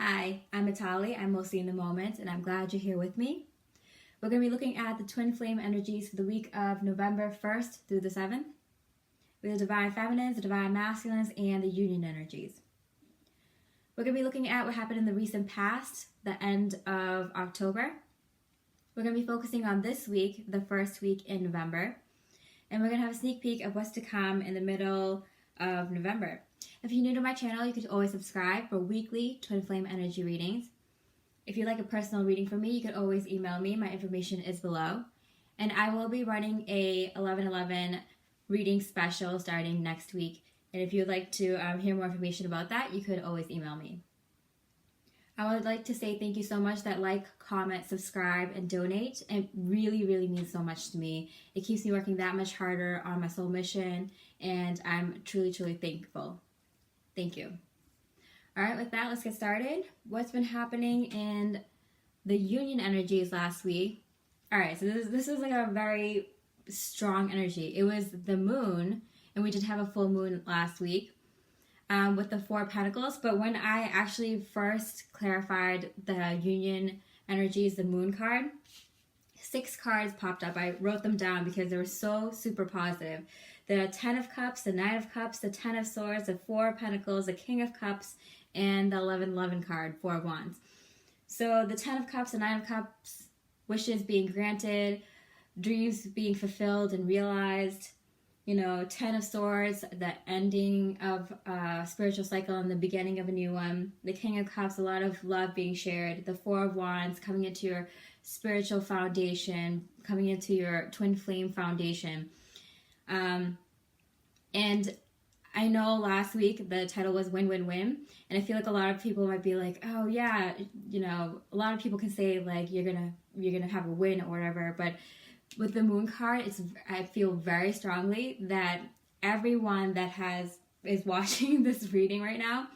Hi, I'm Atali. I'm mostly in the moment, and I'm glad you're here with me. We're going to be looking at the twin flame energies for the week of November 1st through the 7th, with the divine feminines, the divine masculines, and the union energies. We're going to be looking at what happened in the recent past, the end of October. We're going to be focusing on this week, the first week in November, and we're going to have a sneak peek of what's to come in the middle of November. If you're new to my channel, you could always subscribe for weekly twin flame energy readings. If you'd like a personal reading from me, you could always email me. My information is below. And I will be running a 11/11 reading special starting next week. And if you'd like to hear more information about that, you could always email me. I would like to say thank you so much that like, comment, subscribe, and donate. It really, really means so much to me. It keeps me working that much harder on my soul mission, and I'm truly, truly thankful. Thank you. All right, with that, let's get started. What's been happening in the union energies last week? All right, so this is like a very strong energy. It was the moon, and we did have a full moon last week. With the Four of Pentacles, but when I actually first clarified the union energies, the moon card, 6 cards popped up. I wrote them down because they were so super positive. The 10 of Cups, the 9 of Cups, the 10 of Swords, the 4 of Pentacles, the King of Cups, and the 11/11 card, 4 of Wands. So the 10 of Cups, the 9 of Cups, wishes being granted, dreams being fulfilled and realized. 10 of Swords, the ending of a spiritual cycle and the beginning of a new one. The King of Cups, a lot of love being shared. The 4 of Wands, coming into your spiritual foundation, coming into your twin flame foundation. And I know last week the title was Win, Win, Win. And I feel like a lot of people might be like, oh yeah, a lot of people can say like you're gonna have a win or whatever, but with the moon card, I feel very strongly that everyone that is watching this reading right now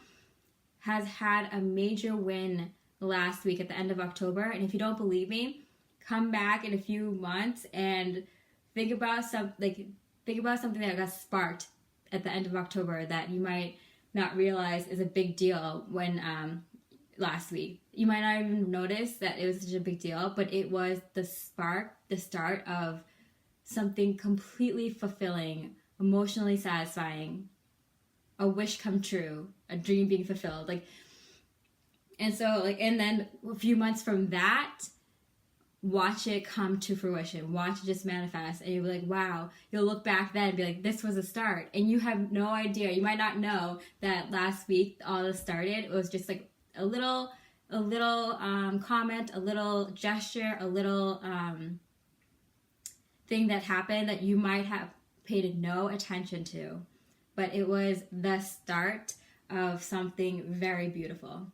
has had a major win last week at the end of October. And if you don't believe me, come back in a few months and think about something that got sparked at the end of October that you might not realize is a big deal when last week. You might not even notice that it was such a big deal, but it was the spark, the start of something completely fulfilling, emotionally satisfying, a wish come true, a dream being fulfilled. And then a few months from that, watch it come to fruition. Watch it just manifest. And you'll be like, wow. You'll look back then and be like, this was a start. And you have no idea. You might not know that last week all this started. It was just like a little comment, a little gesture, a little thing that happened that you might have paid no attention to. But it was the start of something very beautiful.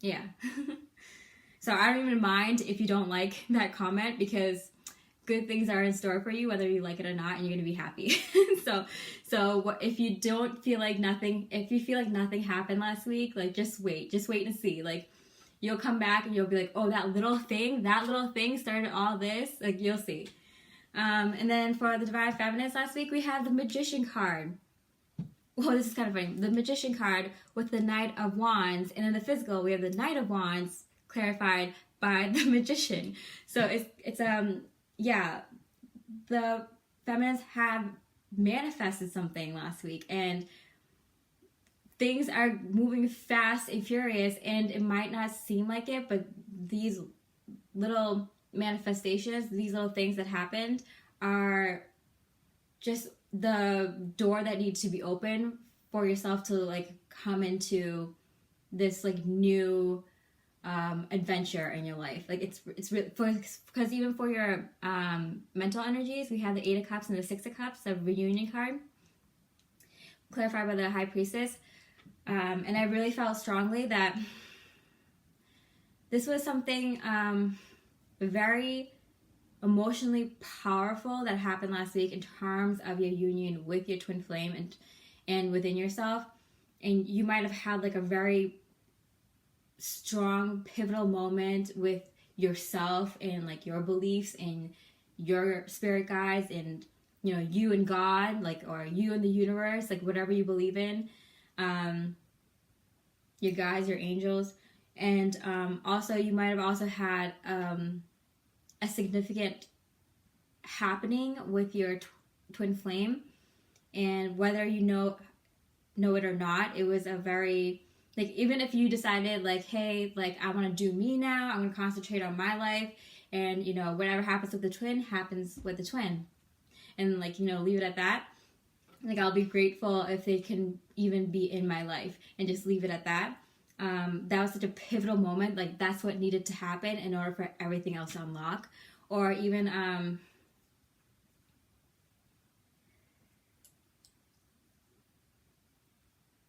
Yeah. So I don't even mind if you don't like that comment, because good things are in store for you, whether you like it or not, and you're going to be happy. So if you feel like nothing happened last week, like just wait and see. Like you'll come back and you'll be like, oh, that little thing started all this. Like you'll see. And then for the divine feminines last week, we had the Magician card. Well, this is kind of funny. The Magician card with the Knight of Wands, and in the physical, we have the Knight of Wands clarified by the Magician. So the feminines have manifested something last week, and things are moving fast and furious, and it might not seem like it, but these little manifestations, these little things that happened are just the door that needs to be open for yourself to like come into this like new adventure in your life. Like it's really, because even for your mental energies, we have the 8 of Cups and the 6 of Cups, the reunion card clarified by the High Priestess, and I really felt strongly that this was something very emotionally powerful that happened last week in terms of your union with your twin flame and within yourself. And you might have had like a very strong pivotal moment with yourself and like your beliefs and your spirit guides and you and God, like, or you and the universe, like whatever you believe in. your guides, your angels. And also you might have also had a significant happening with your twin flame, and whether you know it or not, it was a very, like, even if you decided like, hey, like, I want to do me now, I'm going to concentrate on my life, and you know, whatever happens with the twin happens with the twin, and like, you know, leave it at that. Like, I'll be grateful if they can even be in my life, and just leave it at that. That was such a pivotal moment. Like, that's what needed to happen in order for everything else to unlock. Or even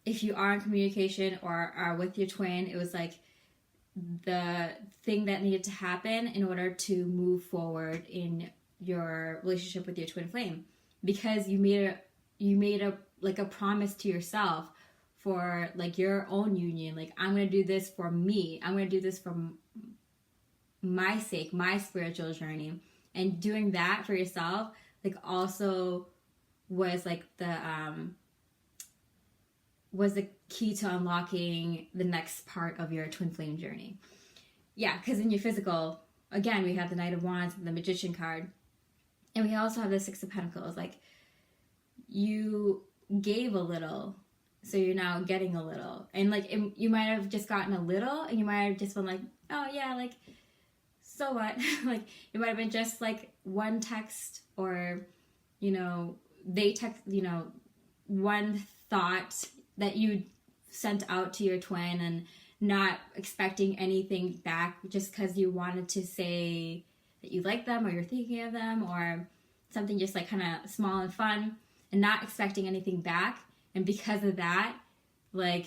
if you are in communication or are with your twin, it was like the thing that needed to happen in order to move forward in your relationship with your twin flame, because you made a like a promise to yourself for like your own union. Like, I'm going to do this for me. I'm going to do this for my sake, my spiritual journey. And doing that for yourself, like, also was like was the key to unlocking the next part of your twin flame journey. Yeah, because in your physical, again, we have the Knight of Wands and the Magician card. And we also have the Six of Pentacles. Like, you gave a little, so you're now getting a little. And like, you might have just gotten a little, and you might have just been like, oh yeah, like, so what? Like, it might have been just like one text, or, you know, they text, you know, one thought that you sent out to your twin, and not expecting anything back, just because you wanted to say that you like them, or you're thinking of them, or something just like kind of small and fun, and not expecting anything back. And because of that, like,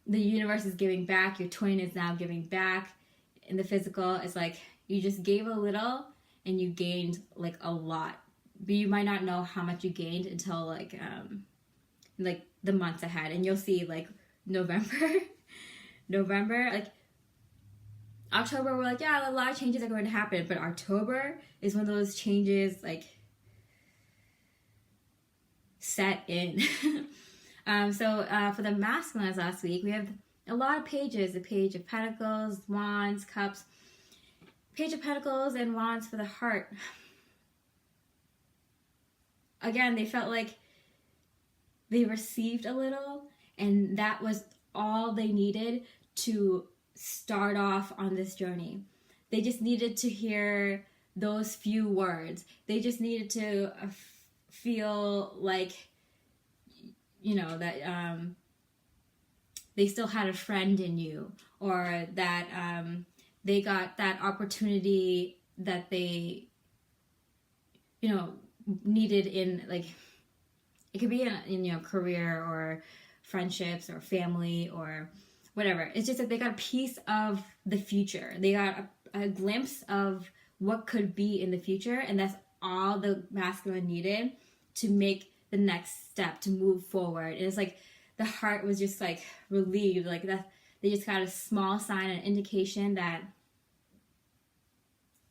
the universe is giving back, your twin is now giving back. In the physical, it's like you just gave a little and you gained like a lot, but you might not know how much you gained until like the months ahead. And you'll see like November, like October, we're like, yeah, a lot of changes are going to happen, but October is when those changes like set in. So for the masculines last week, we have a lot of pages: the Page of Pentacles, Wands, Cups, Page of Pentacles, and Wands for the heart. Again, they felt like they received a little, and that was all they needed to start off on this journey. They just needed to hear those few words. They just needed to feel like, you know, that they still had a friend in you, or that they got that opportunity that they, you know, needed in, like, it could be in you know, career or friendships or family or whatever. It's just that they got a piece of the future. They got a glimpse of what could be in the future, and that's all the masculine needed to make the next step, to move forward. And it's like the heart was just like relieved, like that they just got a small sign, an indication that,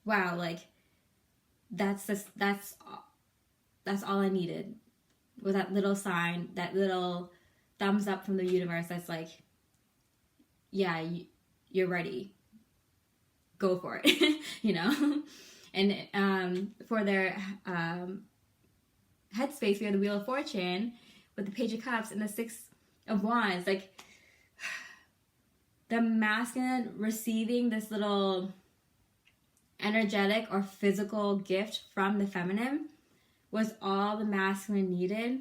wow, like that's all I needed, was that little sign, that little thumbs up from the universe that's like, yeah, you're ready, go for it. You know. And for their headspace, we have the Wheel of Fortune with the Page of Cups and the Six of Wands. Like, the masculine receiving this little energetic or physical gift from the feminine was all the masculine needed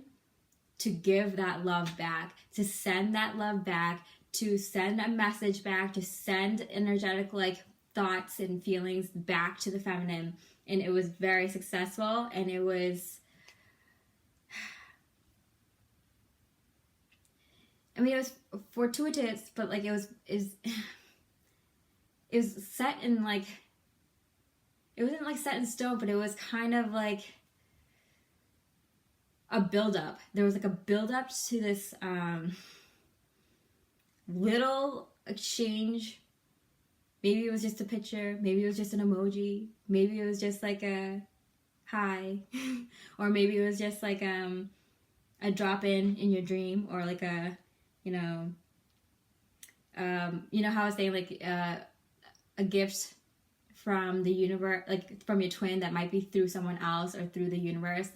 to give that love back, to send that love back, to send a message back, to send energetic like thoughts and feelings back to the feminine. And it was very successful, and it was, I mean, it was fortuitous, but like it was set in like, it wasn't like set in stone, but it was kind of like a build-up. There was like a build-up to this little exchange. Maybe it was just a picture, maybe it was just an emoji, maybe it was just like a hi, or maybe it was just like a drop in your dream, or like a, how I was saying, like a gift from the universe, like from your twin, that might be through someone else or through the universe.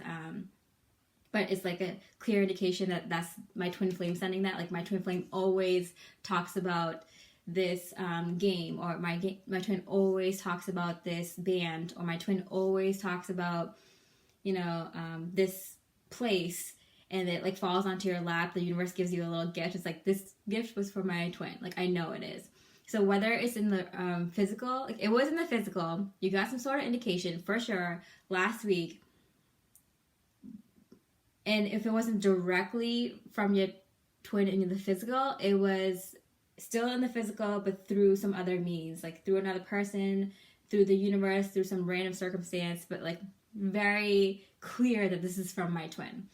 But it's like a clear indication that that's my twin flame sending that. Like my twin flame always talks about this game, or my twin always talks about this band, or my twin always talks about, this place, and it like falls onto your lap. The universe gives you a little gift. It's like, this gift was for my twin. Like, I know it is. So whether it's in the physical, like it was in the physical, you got some sort of indication for sure last week. And if it wasn't directly from your twin in the physical, it was still in the physical, but through some other means, like through another person, through the universe, through some random circumstance, but like very clear that this is from my twin.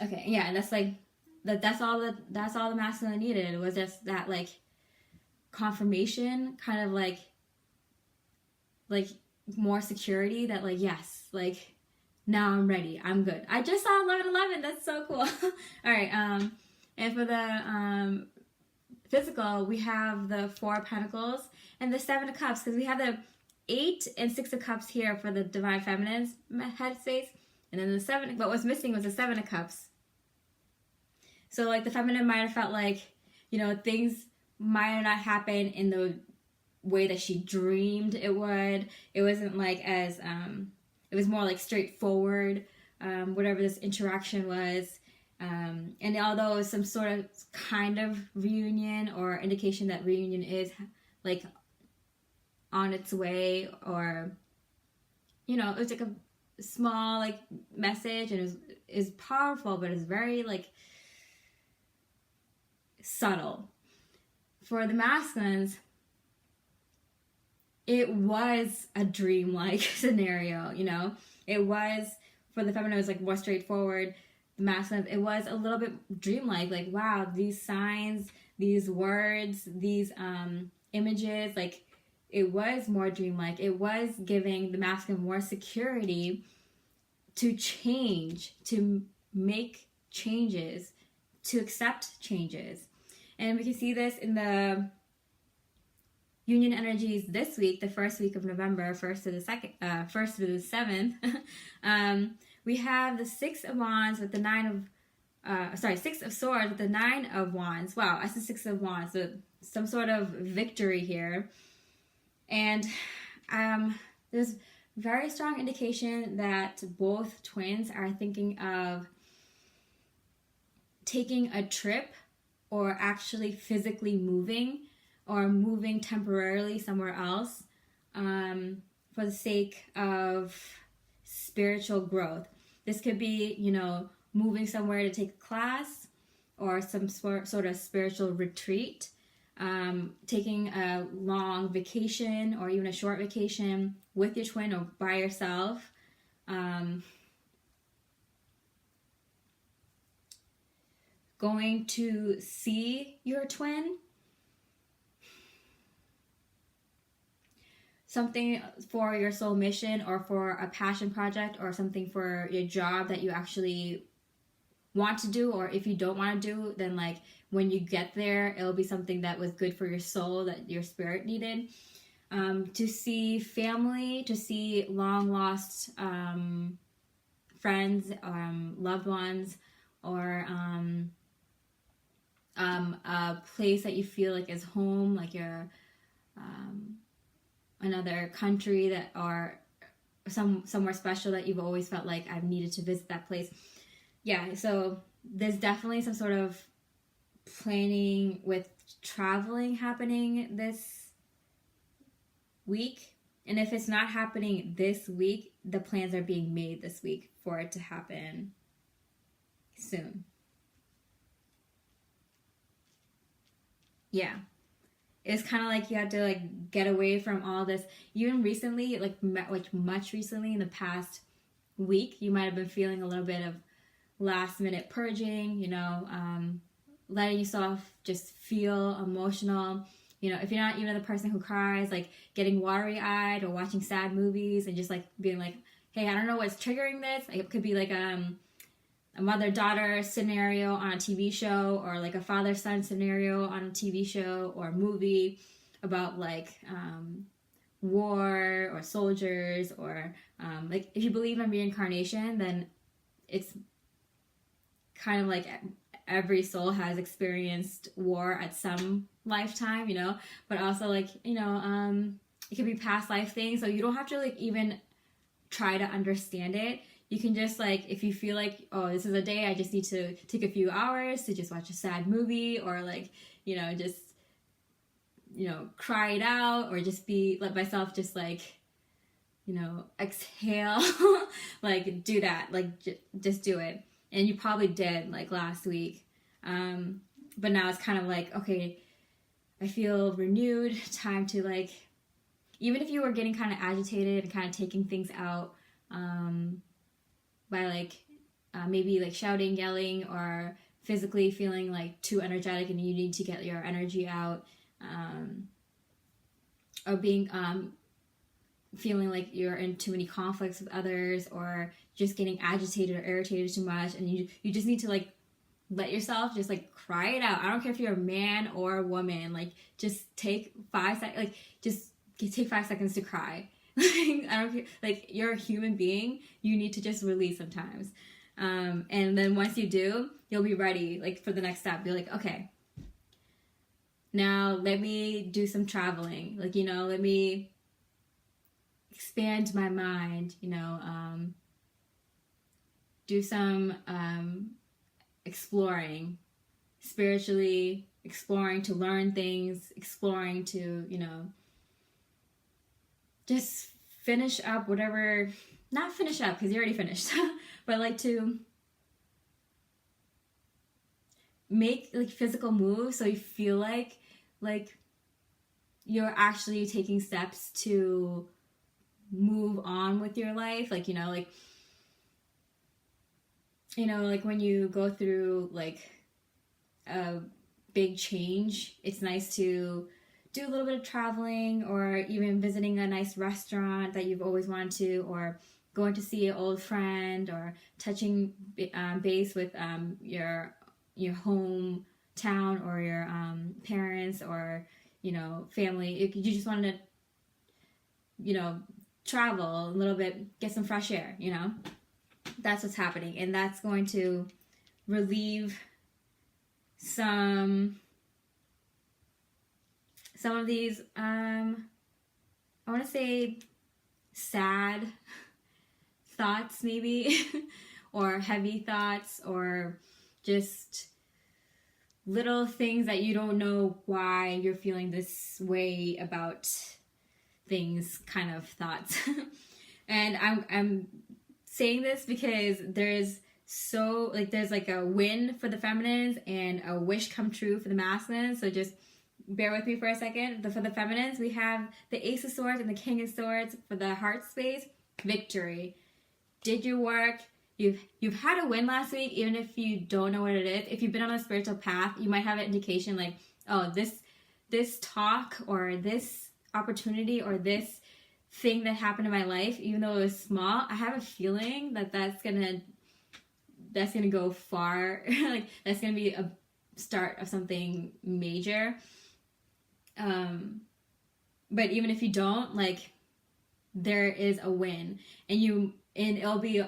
Okay, yeah, and that's like that's all the masculine needed, was just that like confirmation, kind of like more security that like, yes, like now I'm ready, I'm good. I just saw 1111. That's so cool. All right, and for the physical, we have the 4 of Pentacles and the 7 of Cups, because we have the 8 and 6 of Cups here for the Divine Feminine's headspace, and then the 7. But what's missing was the 7 of Cups. So like the feminine might have felt like, things might not happen in the way that she dreamed it would. It wasn't like as it was more like straightforward, whatever this interaction was. And although it was some sort of kind of reunion, or indication that reunion is like on its way, or, it was like a small like message, and it is powerful, but it's very like subtle. For the masculines, it was a dream-like scenario, It was, for the feminine, it was like more straightforward. The masculine, it was a little bit dreamlike, like, wow, these signs, these words, these images, like, it was more dreamlike. It was giving the masculine more security to change, to make changes, to accept changes. And we can see this in the union energies this week, the first week of November, 1st to the 7th. We have the 6 of Wands with the 6 of Swords with the 9 of Wands. Wow, that's the 6 of Wands. So some sort of victory here. And there's very strong indication that both twins are thinking of taking a trip, or actually physically moving, or moving temporarily somewhere else, for the sake of spiritual growth. This could be, moving somewhere to take a class, or some sort of spiritual retreat, taking a long vacation, or even a short vacation with your twin or by yourself. Going to see your twin. Something for your soul mission, or for a passion project, or something for your job that you actually want to do, or if you don't want to do, then like when you get there, it'll be something that was good for your soul, that your spirit needed. To see family, to see long lost friends, loved ones, or a place that you feel like is home, like your another country that, or somewhere special that you've always felt like, I've needed to visit that place. Yeah, so there's definitely some sort of planning with traveling happening this week. And if it's not happening this week, the plans are being made this week for it to happen soon. Yeah. It's kind of like you have to like get away from all this. Even recently, like much recently in the past week, you might have been feeling a little bit of last minute purging, letting yourself just feel emotional. If you're not even the person who cries, like getting watery eyed or watching sad movies and just like being like, hey, I don't know what's triggering this. Like, it could be like a mother-daughter scenario on a TV show, or like a father-son scenario on a TV show or movie about like war or soldiers, or like if you believe in reincarnation, then it's kind of like every soul has experienced war at some lifetime, you know, but also like, you know, it could be past life things, so you don't have to like even try to understand it. You can just like, if you feel like, oh, this is a day I just need to take a few hours to just watch a sad movie, or like, you know, just, you know, cry it out, or just let myself just like, you know, exhale, like do that, like just do it. And you probably did like last week. But now it's kind of like, okay, I feel renewed, time to like, even if you were getting kind of agitated and kind of taking things out by like maybe like shouting, yelling, or physically feeling like too energetic and you need to get your energy out, or being feeling like you're in too many conflicts with others, or just getting agitated or irritated too much, and you just need to like let yourself just like cry it out. I don't care if you're a man or a woman, like just take 5 seconds, like just take 5 seconds to cry. I don't care, like you're a human being, you need to just release sometimes. And then once you do, you'll be ready like for the next step. You're like, okay, now let me do some traveling, like, you know, let me expand my mind, you know, do some exploring spiritually, exploring to learn things, exploring to, you know, just finish up whatever, not finish up because you already finished, but like to make like physical moves so you feel like you're actually taking steps to move on with your life. Like, you know, like when you go through like a big change, it's nice to do a little bit of traveling, or even visiting a nice restaurant that you've always wanted to, or going to see an old friend, or touching base with your hometown, or your parents, or, you know, family. You just want to, you know, travel a little bit, get some fresh air, you know. That's what's happening, and that's going to relieve some of these I want to say sad thoughts maybe or heavy thoughts, or just little things that you don't know why you're feeling this way about things kind of thoughts. And I'm saying this because there's like a win for the feminines and a wish come true for the masculines. So just bear with me for a second. For the feminines, we have the Ace of Swords and the King of Swords. For the heart space, victory. Did your work. You've had a win last week, even if you don't know what it is. If you've been on a spiritual path, you might have an indication like, oh, this talk, or this opportunity, or this thing that happened in my life, even though it was small, I have a feeling that that's gonna go far. Like that's gonna be a start of something major. But even if you don't, like, there is a win, and it'll be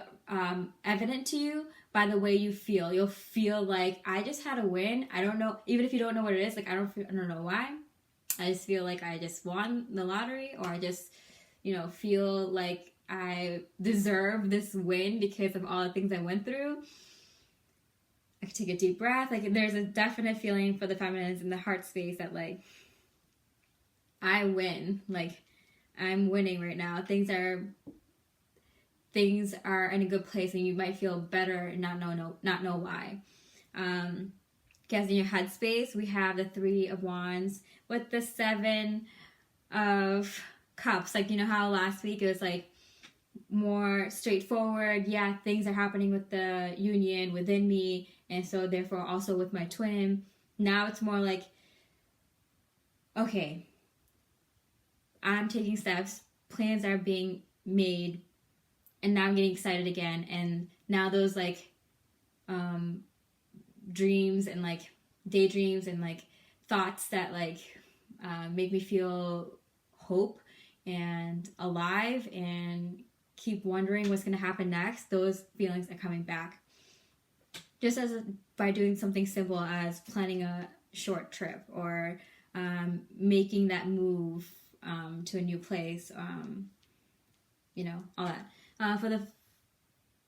evident to you by the way you feel. You'll feel like, I just had a win. I don't know, even if you don't know what it is, like I don't know why. I just feel like I just won the lottery, or I just, you know, feel like I deserve this win because of all the things I went through. I could take a deep breath. Like there's a definite feeling for the feminines in the heart space that like, I win. Like I'm winning right now. Things are in a good place, and you might feel better and not know why. Because in your head space, we have the 3 of Wands with the 7 of Cups. Like, you know how last week it was like more straightforward. Yeah, things are happening with the union within me, and so therefore also with my twin. Now it's more like, okay, I'm taking steps, plans are being made, and now I'm getting excited again. And now those like dreams and like daydreams and like thoughts that like make me feel hope and alive and keep wondering what's going to happen next. Those feelings are coming back just as by doing something simple as planning a short trip or making that move to a new place, all that. For the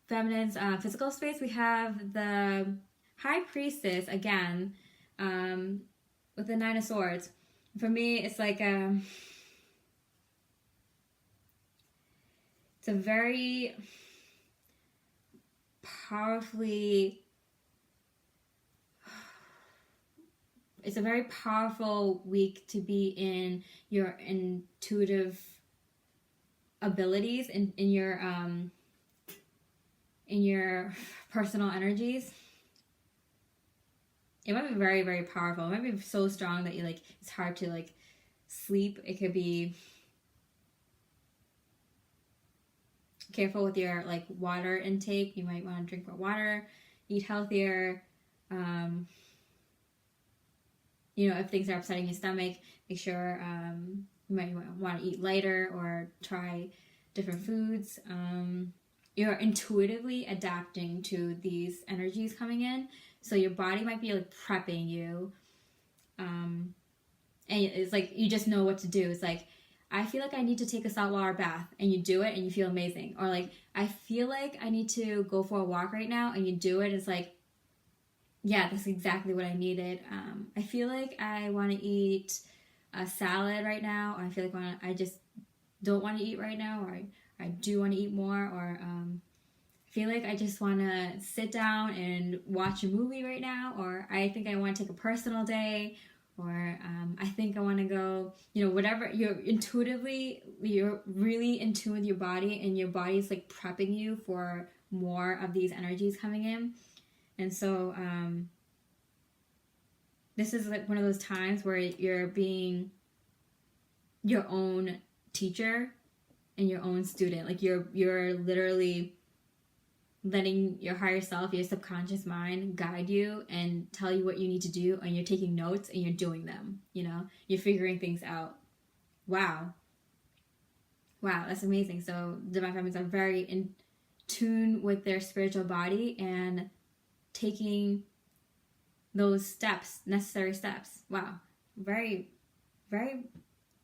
feminine's physical space, we have the High Priestess again with the Nine of Swords. For me, it's like it's a very it's a very powerful week to be in your intuitive abilities and in your personal energies. It might be very, very powerful. It might be so strong that you like it's hard to like sleep. It could be careful with your like water intake. You might want to drink more water, eat healthier. If things are upsetting your stomach, make sure you might want to eat lighter or try different foods. You're intuitively adapting to these energies coming in. So your body might be like prepping you. And it's like you just know what to do. It's like, I feel like I need to take a saltwater bath, and you do it and you feel amazing. Or like, I feel like I need to go for a walk right now, and you do it. It's like, yeah, that's exactly what I needed. I feel like I want to eat a salad right now, or I feel like I just don't want to eat right now, or I do want to eat more, or I feel like I just want to sit down and watch a movie right now, or I think I want to take a personal day, or I think I want to go, whatever. You're really in tune with your body, and your body's like prepping you for more of these energies coming in. And so this is like one of those times where you're being your own teacher and your own student. Like you're literally letting your higher self, your subconscious mind guide you and tell you what you need to do, and you're taking notes and you're doing them. You're figuring things out. Wow, that's amazing. So divine feminines are very in tune with their spiritual body and taking those necessary steps. Wow. Very, very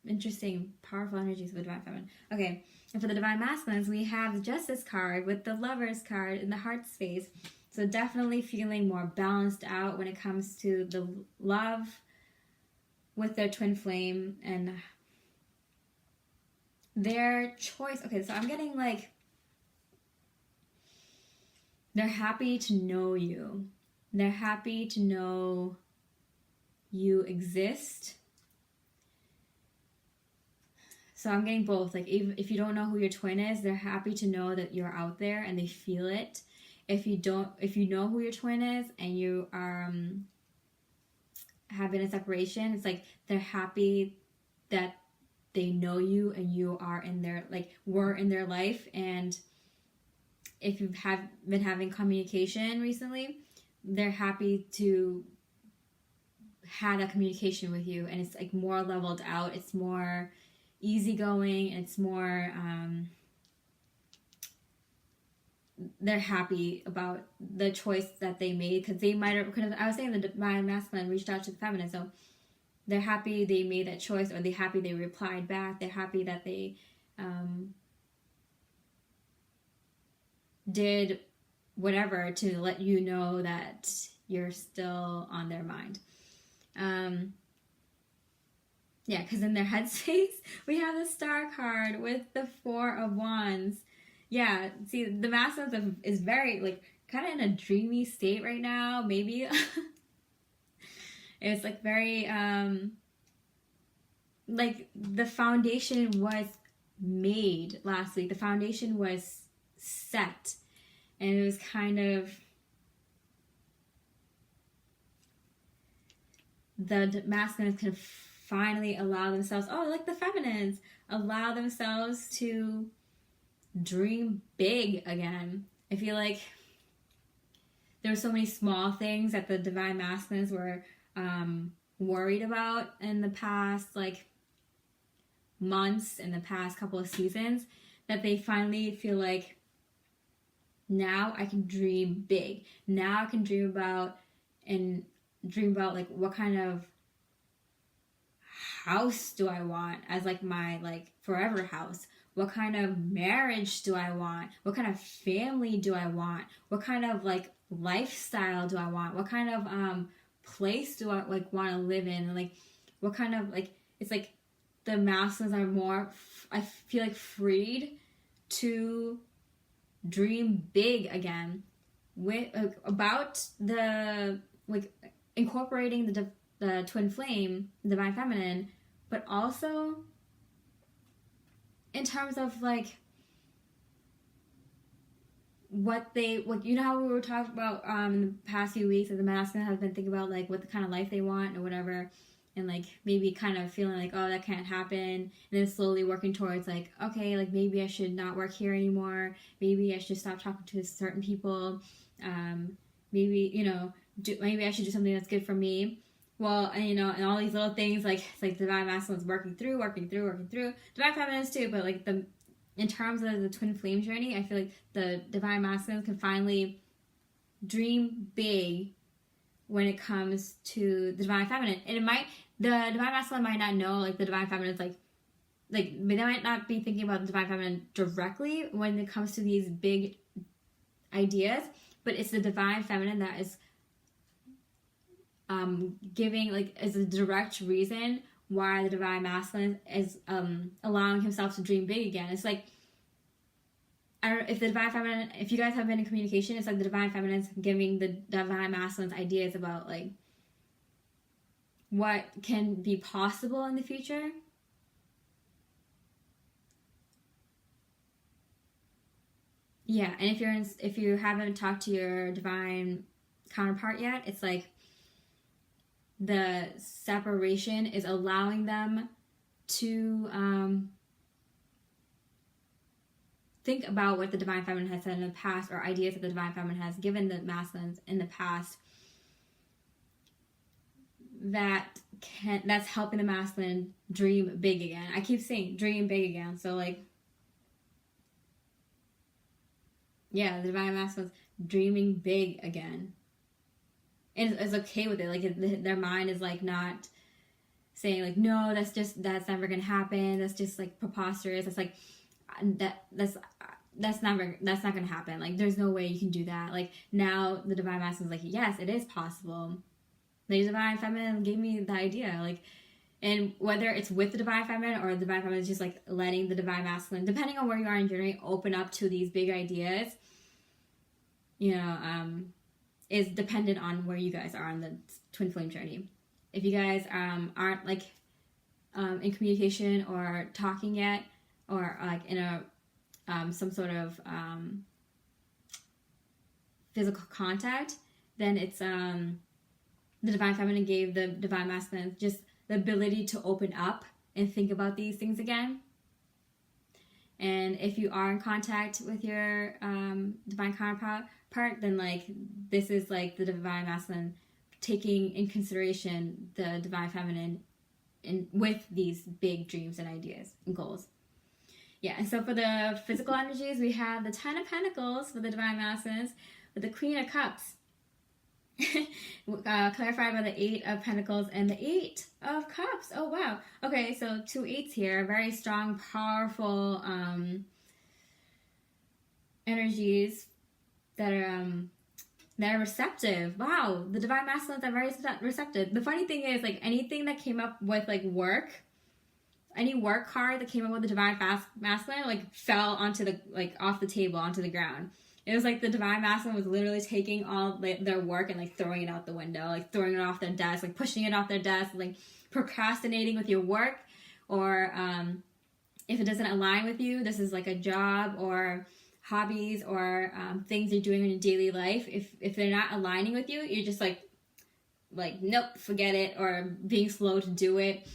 interesting, powerful energies of the divine feminine. Okay, and for the divine masculines, we have the Justice card with the Lovers card in the heart space. So definitely feeling more balanced out when it comes to the love with their twin flame and their choice. Okay, so I'm getting like they're happy to know you. They're happy to know you exist. So I'm getting both. Like if you don't know who your twin is, they're happy to know that you're out there and they feel it. If you know who your twin is and you are having a separation, it's like they're happy that they know you and you are in their were in their life. And if you have been having communication recently, they're happy to have that communication with you, and it's like more leveled out. It's more easygoing. It's more they're happy about the choice that they made, because I was saying the divine masculine reached out to the feminine, so they're happy they made that choice, or they're happy they replied back. They're happy that they did whatever to let you know that you're still on their mind. Because in their headspace, we have the Star card with the Four of Wands. Yeah, see, the masculine is very, kind of in a dreamy state right now, maybe. It's, very, the foundation was made last week. The foundation was set. And it was kind of the masculines can finally allow themselves, like the feminines, allow themselves to dream big again. I feel like there were so many small things that the divine masculines were worried about in the past like months, in the past couple of seasons, that they finally feel like, now I can dream big. Now I can dream about like what kind of house do I want as like my like forever house? What kind of marriage do I want? What kind of family do I want? What kind of like lifestyle do I want? What kind of place do I like want to live in? And like what kind of like, it's like the masculines are more I feel like freed to dream big again with about the like incorporating the twin flame, divine feminine, but also in terms of like what you know how we were talking about in the past few weeks that the masculine has been thinking about like what the kind of life they want or whatever, and like maybe kind of feeling like, oh, that can't happen, and then slowly working towards like, okay, like maybe I should not work here anymore, maybe I should stop talking to certain people, maybe, you know, maybe I should do something that's good for me. Well, and you know, and all these little things, like it's like divine masculines working through, divine feminines too, but like in terms of the twin flame journey, I feel like the divine masculines can finally dream big when it comes to the divine feminine. And the divine masculine might not know like the divine feminine is like they might not be thinking about the divine feminine directly when it comes to these big ideas, but it's the divine feminine that is giving like is a direct reason why the divine masculine is allowing himself to dream big again. It's like, I don't know if the divine feminine, if you guys have been in communication, it's like the divine feminine's giving the divine masculine's ideas about like what can be possible in the future. Yeah, and if you haven't talked to your divine counterpart yet, it's like the separation is allowing them to think about what the divine feminine has said in the past, or ideas that the divine feminine has given the masculines in the past, that's helping the masculine dream big again. I keep saying dream big again. So like, yeah, the divine masculine's dreaming big again. And is okay with it. Like their mind is like not saying like, no, that's never gonna happen. That's just like preposterous. That's like that's not gonna happen. Like there's no way you can do that. Like now the divine masculine is like, yes, it is possible. The divine feminine gave me the idea. Like, and whether it's with the divine feminine or the divine feminine is just like letting the divine masculine, depending on where you are in your journey, open up to these big ideas. You know, is dependent on where you guys are on the twin flame journey. If you guys aren't like in communication or talking yet, or like in a some sort of physical contact, then it's the divine feminine gave the divine masculine just the ability to open up and think about these things again. And if you are in contact with your divine counterpart, then like this is like the divine masculine taking in consideration the divine feminine with these big dreams and ideas and goals. Yeah, and so for the physical energies, we have the 10 of Pentacles for the divine masculines with the Queen of Cups. Clarified by the 8 of Pentacles and the 8 of Cups. Oh wow. Okay, so 2 8s here. Very strong, powerful energies that are receptive. Wow, the divine masculines are very receptive. The funny thing is, like, anything that came up with like work, any work card that came up with the divine masculine like fell onto the like off the table onto the ground. It was like the divine masculine was literally taking all their work and like throwing it out the window, like throwing it off their desk, like pushing it off their desk, like procrastinating with your work, or if it doesn't align with you, this is like a job or hobbies or things you're doing in your daily life. If they're not aligning with you, you're just like nope, forget it, or being slow to do it,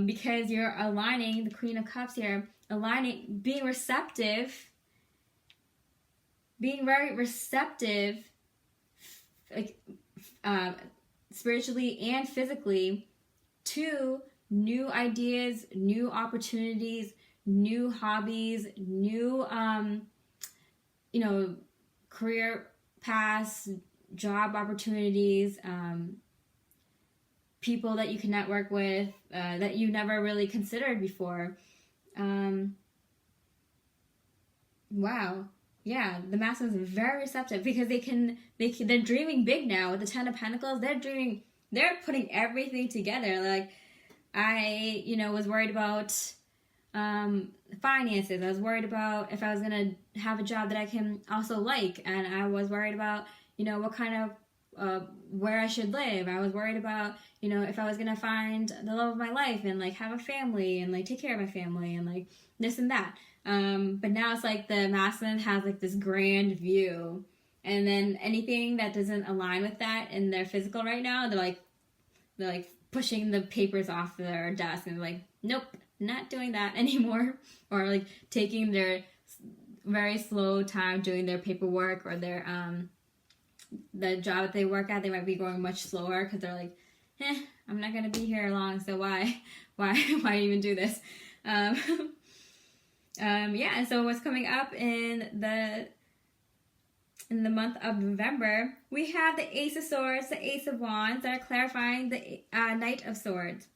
because you're aligning. The Queen of Cups here, aligning, being receptive. Being very receptive like spiritually and physically, to new ideas, new opportunities, new hobbies, new career paths, job opportunities, people that you can network with that you never really considered before. Wow. Yeah, the masculine is very receptive because they're dreaming big now with the Ten of Pentacles. They're putting everything together. Like, I, was worried about finances. I was worried about if I was going to have a job that I can also like. And I was worried about, what kind of, where I should live. I was worried about, if I was going to find the love of my life and like have a family and like take care of my family and like this and that. But now it's like the masculine has like this grand view. And then anything that doesn't align with that in their physical right now, they're like pushing the papers off their desk and like, nope, not doing that anymore. Or like taking their very slow time doing their paperwork or their the job that they work at. They might be going much slower because they're like, I'm not gonna be here long, so why even do this? And so what's coming up in the month of November, we have the Ace of Swords, the Ace of Wands that are clarifying the Knight of Swords.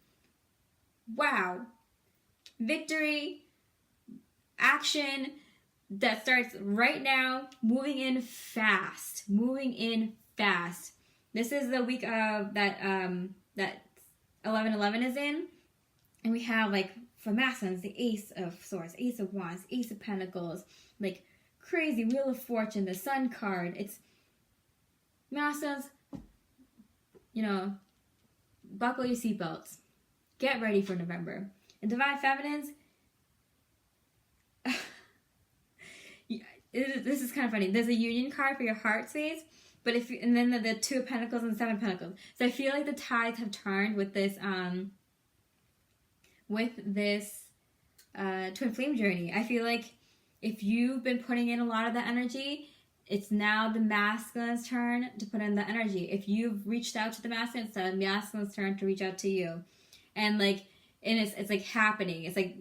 Wow. Victory, action that starts right now, moving in fast. This is the week of that 11/11 is in, and we have like for masculines the Ace of Swords, Ace of Wands, Ace of Pentacles, like crazy Wheel of Fortune, the Sun card. It's masculines, buckle your seatbelts, get ready for November. And Divine Feminines, this is kind of funny. There's a Union card for your heart space, but and then the Two of Pentacles and Seven of Pentacles. So I feel like the tides have turned with this twin flame journey. I feel like if you've been putting in a lot of that energy, it's now the masculine's turn to put in the energy. If you've reached out to the masculine, it's the masculine's turn to reach out to you. And it's like happening. It's like,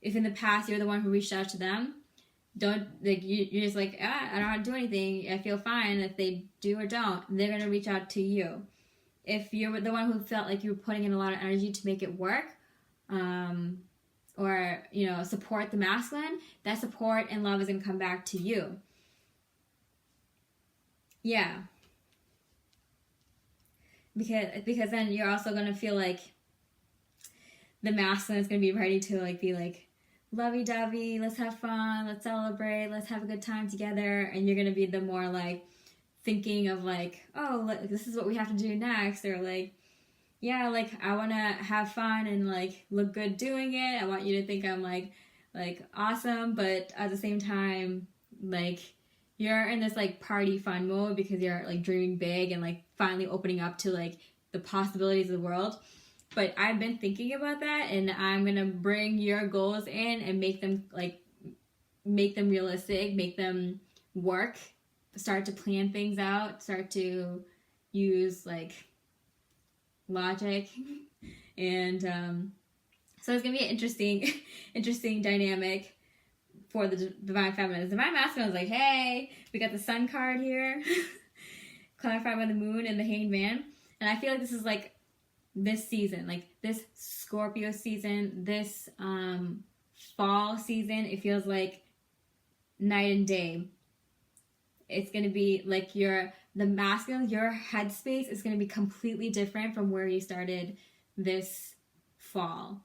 if in the past you're the one who reached out to them, don't like you're just like, I don't want to do anything. I feel fine. If they do or don't, they're gonna reach out to you. If you're the one who felt like you were putting in a lot of energy to make it work, or support the masculine, that support and love is gonna come back to you. Yeah. Because then you're also gonna feel like the masculine is gonna be ready to like be like lovey-dovey, let's have fun, let's celebrate, let's have a good time together, and you're gonna be the more like thinking of like, oh, this is what we have to do next, or like, yeah, like I want to have fun and like look good doing it. I want you to think I'm like awesome, but at the same time, like you're in this like party fun mode because you're like dreaming big and like finally opening up to like the possibilities of the world. But I've been thinking about that, and I'm gonna bring your goals in and make them realistic, make them work, start to plan things out, start to use like logic, and so it's gonna be an interesting dynamic for the Divine Feminine. Divine Masculine is like, hey, we got the Sun card here, clarified by the Moon and the Hanged Man, and I feel like this is like this season, like this Scorpio season, this fall season. It feels like night and day. It's gonna be like the masculine, your headspace is gonna be completely different from where you started this fall.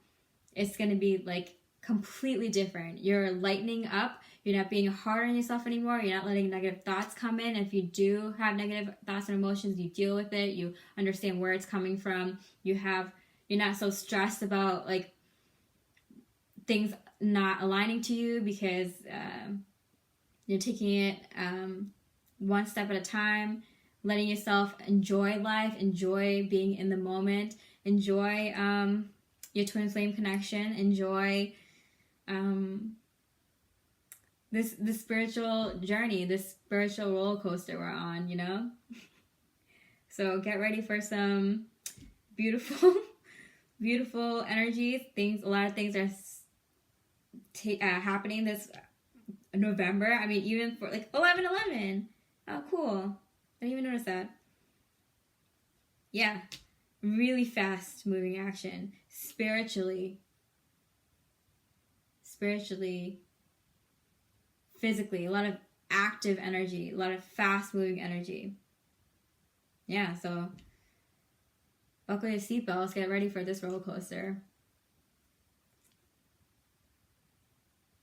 It's gonna be like completely different. You're lightening up. You're not being hard on yourself anymore. You're not letting negative thoughts come in. If you do have negative thoughts and emotions, you deal with it. You understand where it's coming from. You're not so stressed about like things not aligning to you because you're taking it one step at a time, letting yourself enjoy life, enjoy being in the moment, enjoy your twin flame connection, enjoy this spiritual journey, this spiritual roller coaster we're on, you know? So get ready for some beautiful, beautiful energies. A lot of things are happening this November. I mean, even for like 11/11. Oh, cool. I didn't even notice that. Yeah. Really fast moving action. Spiritually, physically, a lot of active energy, a lot of fast moving energy. Yeah, so buckle your seatbelts, get ready for this roller coaster.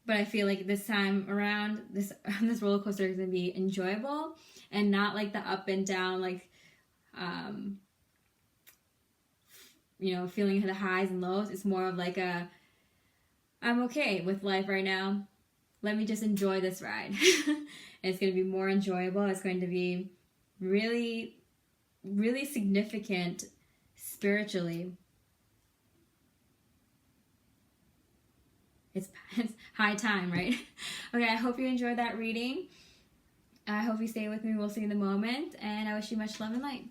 But I feel like this time around, this roller coaster is going to be enjoyable and not like the up and down, like, you know, feeling the highs and lows. It's more of like I'm okay with life right now. Let me just enjoy this ride. It's going to be more enjoyable. It's going to be really, really significant spiritually. It's high time, right? Okay, I hope you enjoyed that reading. I hope you stay with me. We'll see you in the moment. And I wish you much love and light.